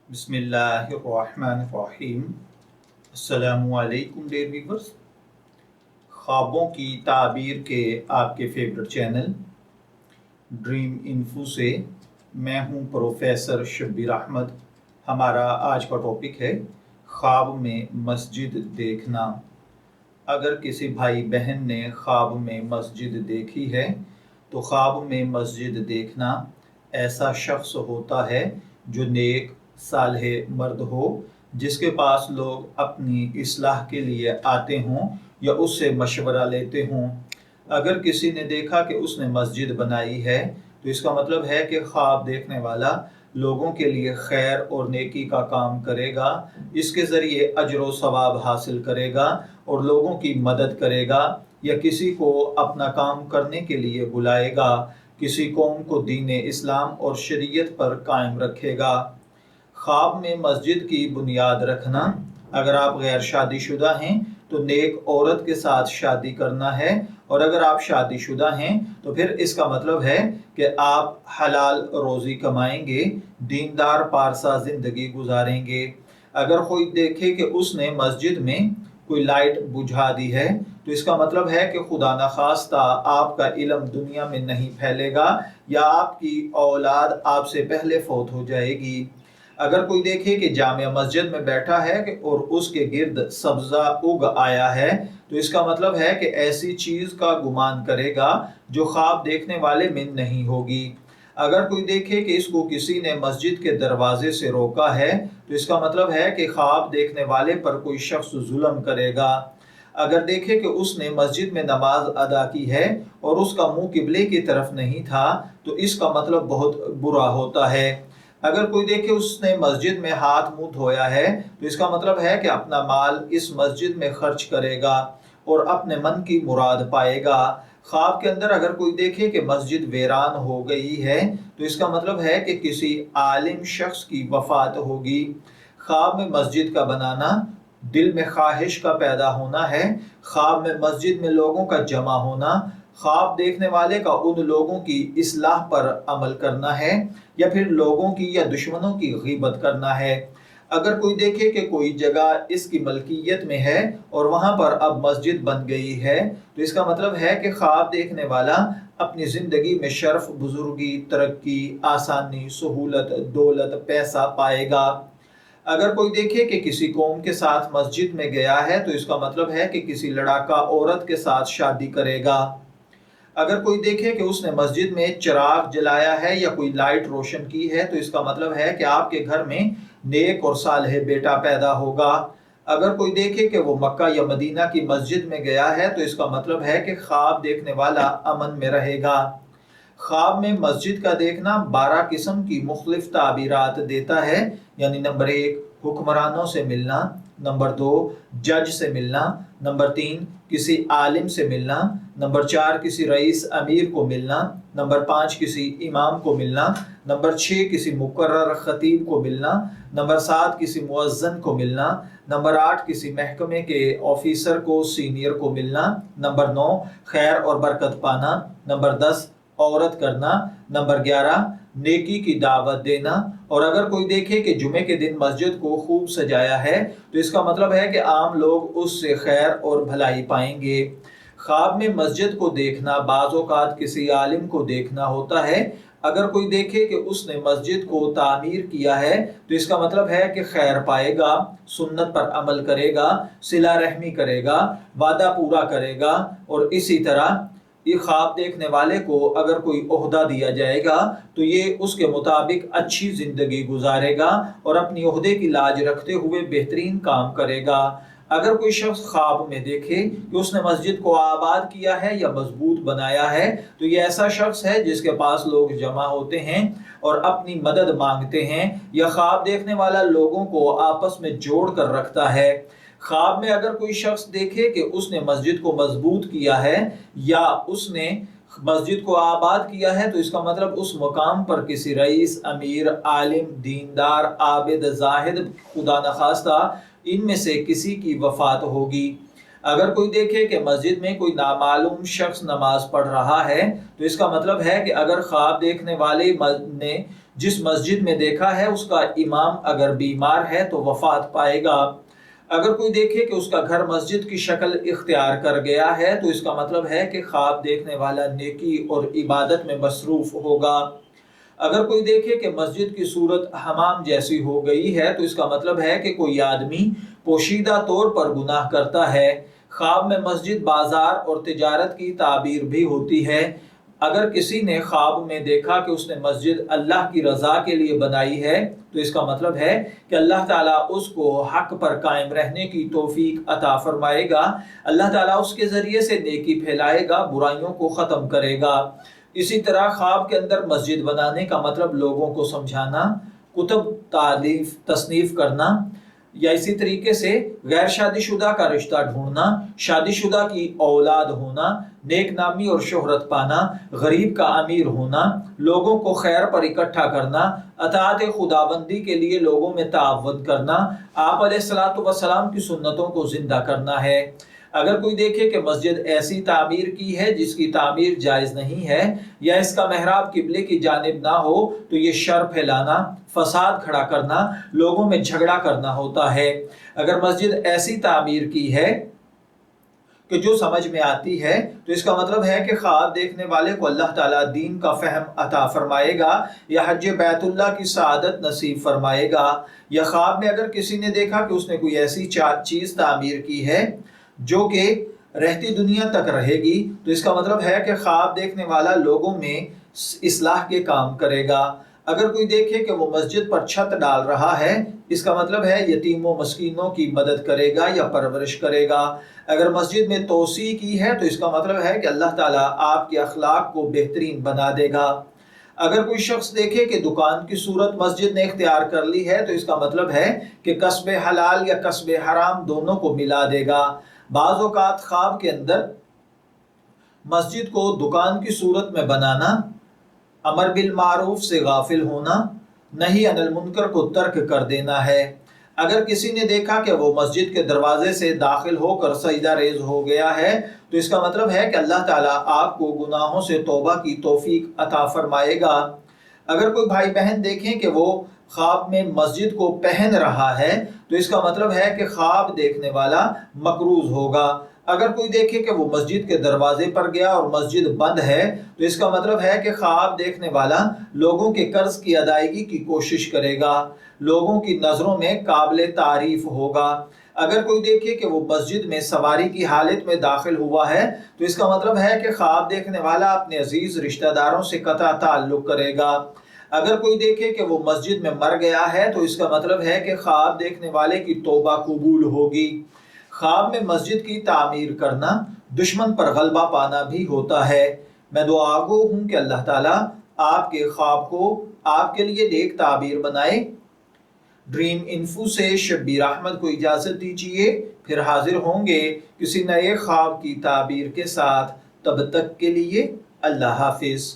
बिस्मिल्लाहिर्रहमानिर्रहीम। अस्सलामुअलैकुम dear viewers. ख्वाबों की ताबीर के आपके फेवरेट चैनल ड्रीम इन्फो से मैं हूं प्रोफेसर शब्बीर अहमद। हमारा आज का टॉपिक है ख्वाब में मस्जिद देखना। अगर किसी भाई बहन ने ख्वाब में मस्जिद देखी है तो ख्वाब में मस्जिद देखना ऐसा शख्स होता है जो नेक सालेह मर्द हो, जिसके पास लोग अपनी इस्लाह के लिए आते हों या उससे मशवरा लेते हों। अगर किसी ने देखा कि उसने मस्जिद बनाई है तो इसका मतलब है कि ख्वाब देखने वाला लोगों के लिए खैर और नेकी का काम करेगा, इसके ज़रिए अजर व सवाब हासिल करेगा और लोगों की मदद करेगा या किसी को अपना काम करने के लिए बुलाएगा, किसी कौम को दीन इस्लाम और शरीयत पर कायम रखेगा। ख्वाब में मस्जिद की बुनियाद रखना। अगर आप गैर शादीशुदा हैं तो नेक औरत के साथ शादी करना है, और अगर आप शादीशुदा हैं तो फिर इसका मतलब है कि आप हलाल रोज़ी कमाएंगे, दीनदार पारसा ज़िंदगी गुजारेंगे। अगर कोई देखे कि उसने मस्जिद में कोई लाइट बुझा दी है तो इसका मतलब है कि खुदा न खास्ता आपका इल्म दुनिया में नहीं फैलेगा या आपकी औलाद आपसे पहले फौत हो जाएगी। अगर कोई देखे कि जामिया मस्जिद में बैठा है और उसके गिर्द सब्जा उग आया है तो इसका मतलब है कि ऐसी चीज़ का गुमान करेगा जो ख्वाब देखने वाले में नहीं होगी। अगर कोई देखे कि इसको किसी ने मस्जिद के दरवाजे से रोका है तो इसका मतलब है कि ख्वाब देखने वाले पर कोई शख्स जुल्म करेगा। अगर देखे कि उसने मस्जिद में नमाज अदा की है और उसका मुंह किबले की तरफ नहीं था तो इसका मतलब बहुत बुरा होता है। अगर कोई देखे उसने मस्जिद में हाथ मुंह धोया है तो इसका मतलब है कि अपना माल इस मस्जिद में खर्च करेगा और अपने मन की मुराद पाएगा। ख्वाब के अंदर अगर कोई देखे कि मस्जिद वीरान हो गई है तो इसका मतलब है कि किसी आलिम शख्स की वफात होगी। ख्वाब में मस्जिद का बनाना दिल में ख्वाहिश का पैदा होना है। ख्वाब में मस्जिद में लोगों का जमा होना ख्वाब देखने वाले का उन लोगों की इस्लाह पर अमल करना है या फिर लोगों की या दुश्मनों की गीबत करना है। अगर कोई देखे कि कोई जगह इसकी मलकियत में है और वहां पर अब मस्जिद बन गई है तो इसका मतलब है कि ख्वाब देखने वाला अपनी ज़िंदगी में शर्फ, बुजुर्गी, तरक्की, आसानी, सहूलत, दौलत, पैसा पाएगा। अगर कोई देखे कि किसी कौम के साथ मस्जिद में गया है तो इसका मतलब है कि किसी लड़ाका औरत के साथ शादी करेगा। अगर कोई देखे कि उसने मस्जिद में चिराग जलाया है या कोई लाइट रोशन की है तो इसका मतलब है कि आपके घर में नेक और सालेह बेटा पैदा होगा। अगर कोई देखे कि वो मक्का या मदीना की मस्जिद में गया है तो इसका मतलब है कि ख्वाब देखने वाला अमन में रहेगा। ख्वाब में मस्जिद का देखना 12 किस्म की मुख्तलिफ ताबीरात देता है, यानी नंबर 1 हुक्मरानों से मिलना, नंबर 2 जज से मिलना, नंबर 3 किसी आलिम से मिलना, नंबर 4 किसी रईस अमीर को मिलना, नंबर 5 किसी इमाम को मिलना, नंबर 6 किसी मुकर्रर खतीब को मिलना, नंबर 7 किसी मुअज्जन को मिलना, नंबर 8 किसी महकमे के ऑफिसर को, सीनियर को मिलना, नंबर 9 खैर और बरकत पाना, नंबर 10 औरत करना, नंबर 11 नेकी की दावत देना। और अगर कोई देखे कि जुमे के दिन मस्जिद को खूब सजाया है तो इसका मतलब है कि आम लोग उससे खैर और भलाई पाएंगे। ख्वाब में मस्जिद को देखना बाज़ औक़ात किसी आलिम को देखना होता है। अगर कोई देखे कि उसने मस्जिद को तामीर किया है तो इसका मतलब है कि खैर पाएगा, सुन्नत पर अमल करेगा, सिला रहमी करेगा, वादा पूरा करेगा। और इसी तरह ये ख्वाब देखने वाले को अगर कोई ओहदा दिया जाएगा तो ये उसके मुताबिक अच्छी ज़िंदगी गुजारेगा और अपनी ओहदे की लाज रखते हुए बेहतरीन काम करेगा। अगर कोई शख्स ख्वाब में देखे कि उसने मस्जिद को आबाद किया है या मजबूत बनाया है तो ये ऐसा शख्स है जिसके पास लोग जमा होते हैं और अपनी मदद मांगते हैं, या ख्वाब देखने वाला लोगों को आपस में जोड़ कर रखता है। ख्वाब में अगर कोई शख्स देखे कि उसने मस्जिद को मजबूत किया है या उसने मस्जिद को आबाद किया है तो इसका मतलब उस मुकाम पर किसी रईस, अमीर, आलिम, दीनदार, आबिद, जाहिद, खुदा न खास्ता इनमें से किसी की वफात होगी। अगर कोई देखे कि मस्जिद में कोई नामालूम शख्स नमाज पढ़ रहा है तो इसका मतलब है कि अगर ख्वाब देखने वाले ने جس مسجد میں دیکھا ہے اس کا امام اگر بیمار ہے تو وفات پائے گا۔ اگر کوئی دیکھے کہ اس کا گھر مسجد کی شکل اختیار کر گیا ہے تو اس کا مطلب ہے کہ خواب دیکھنے والا نیکی اور عبادت میں مصروف ہوگا۔ اگر کوئی دیکھے کہ مسجد کی صورت حمام جیسی ہو گئی ہے تو اس کا مطلب ہے کہ کوئی آدمی پوشیدہ طور پر گناہ کرتا ہے۔ خواب میں مسجد، بازار اور تجارت کی تعبیر بھی ہوتی ہے۔ اگر کسی نے خواب میں دیکھا کہ اس نے مسجد اللہ کی رضا کے لیے بنائی ہے تو اس کا مطلب ہے کہ اللہ تعالیٰ اس کو حق پر قائم رہنے کی توفیق عطا فرمائے گا۔ اللہ تعالیٰ اس کے ذریعے سے نیکی پھیلائے گا، برائیوں کو ختم کرے گا۔ اسی طرح خواب کے اندر مسجد بنانے کا مطلب لوگوں کو سمجھانا، کتب تصنیف کرنا، یا اسی طریقے سے غیر شادی شدہ کا رشتہ ڈھونڈنا، شادی شدہ کی اولاد ہونا، نیک نامی اور شہرت پانا، غریب کا امیر ہونا، لوگوں کو خیر پر اکٹھا کرنا، اطاعت خداوندی کے لیے لوگوں میں تعاون کرنا، آپ علیہ الصلوۃ والسلام کی سنتوں کو زندہ کرنا ہے۔ اگر کوئی دیکھے کہ مسجد ایسی تعمیر کی ہے جس کی تعمیر جائز نہیں ہے، یا اس کا محراب قبلے کی جانب نہ ہو تو یہ شر پھیلانا، فساد کھڑا کرنا، لوگوں میں جھگڑا کرنا ہوتا ہے۔ اگر مسجد ایسی تعمیر کی ہے کہ جو سمجھ میں آتی ہے تو اس کا مطلب ہے کہ خواب دیکھنے والے کو اللہ تعالیٰ دین کا فہم عطا فرمائے گا یا حج بیت اللہ کی سعادت نصیب فرمائے گا۔ یا خواب میں اگر کسی نے دیکھا کہ اس نے کوئی ایسی چیز تعمیر کی ہے جو کہ رہتی دنیا تک رہے گی تو اس کا مطلب ہے کہ خواب دیکھنے والا لوگوں میں اصلاح کے کام کرے گا۔ اگر کوئی دیکھے کہ وہ مسجد پر چھت ڈال رہا ہے، اس کا مطلب ہے یتیموں مسکینوں کی مدد کرے گا یا پرورش کرے گا۔ اگر مسجد میں توسیع کی ہے تو اس کا مطلب ہے کہ اللہ تعالیٰ آپ کے اخلاق کو بہترین بنا دے گا۔ اگر کوئی شخص دیکھے کہ دکان کی صورت مسجد نے اختیار کر لی ہے تو اس کا مطلب ہے کہ کسب حلال یا کسب حرام دونوں کو ملا دے گا۔ بعض اوقات خواب کے اندر مسجد کو دکان کی صورت میں بنانا، امر بالمعروف سے غافل ہونا، نہی عن المنکر کو ترک کر دینا ہے۔ اگر کسی نے دیکھا کہ وہ مسجد کے دروازے سے داخل ہو کر سجدہ ریز ہو گیا ہے تو اس کا مطلب ہے کہ اللہ تعالیٰ آپ کو گناہوں سے توبہ کی توفیق عطا فرمائے گا۔ اگر کوئی بھائی بہن دیکھیں کہ وہ خواب میں مسجد کو پہن رہا ہے تو اس کا مطلب ہے کہ خواب دیکھنے والا مقروض ہوگا۔ اگر کوئی دیکھے کہ وہ مسجد کے دروازے پر گیا اور مسجد بند ہے تو اس کا مطلب ہے کہ خواب دیکھنے والا لوگوں کے قرض کی ادائیگی کی کوشش کرے گا، لوگوں کی نظروں میں قابل تعریف ہوگا۔ اگر کوئی دیکھے کہ وہ مسجد میں سواری کی حالت میں داخل ہوا ہے تو اس کا مطلب ہے کہ خواب دیکھنے والا اپنے عزیز رشتہ داروں سے قطع تعلق کرے گا۔ اگر کوئی دیکھے کہ وہ مسجد میں مر گیا ہے تو اس کا مطلب ہے کہ خواب دیکھنے والے کی توبہ قبول ہوگی۔ خواب میں مسجد کی تعمیر کرنا دشمن پر غلبہ پانا بھی ہوتا ہے۔ میں دعا گو ہوں کہ اللہ تعالیٰ آپ کے خواب کو آپ کے لیے نیک تعبیر بنائے۔ ڈریم انفو سے شبیر احمد کو اجازت دیجیے، پھر حاضر ہوں گے کسی نئے خواب کی تعبیر کے ساتھ۔ تب تک کے لیے اللہ حافظ۔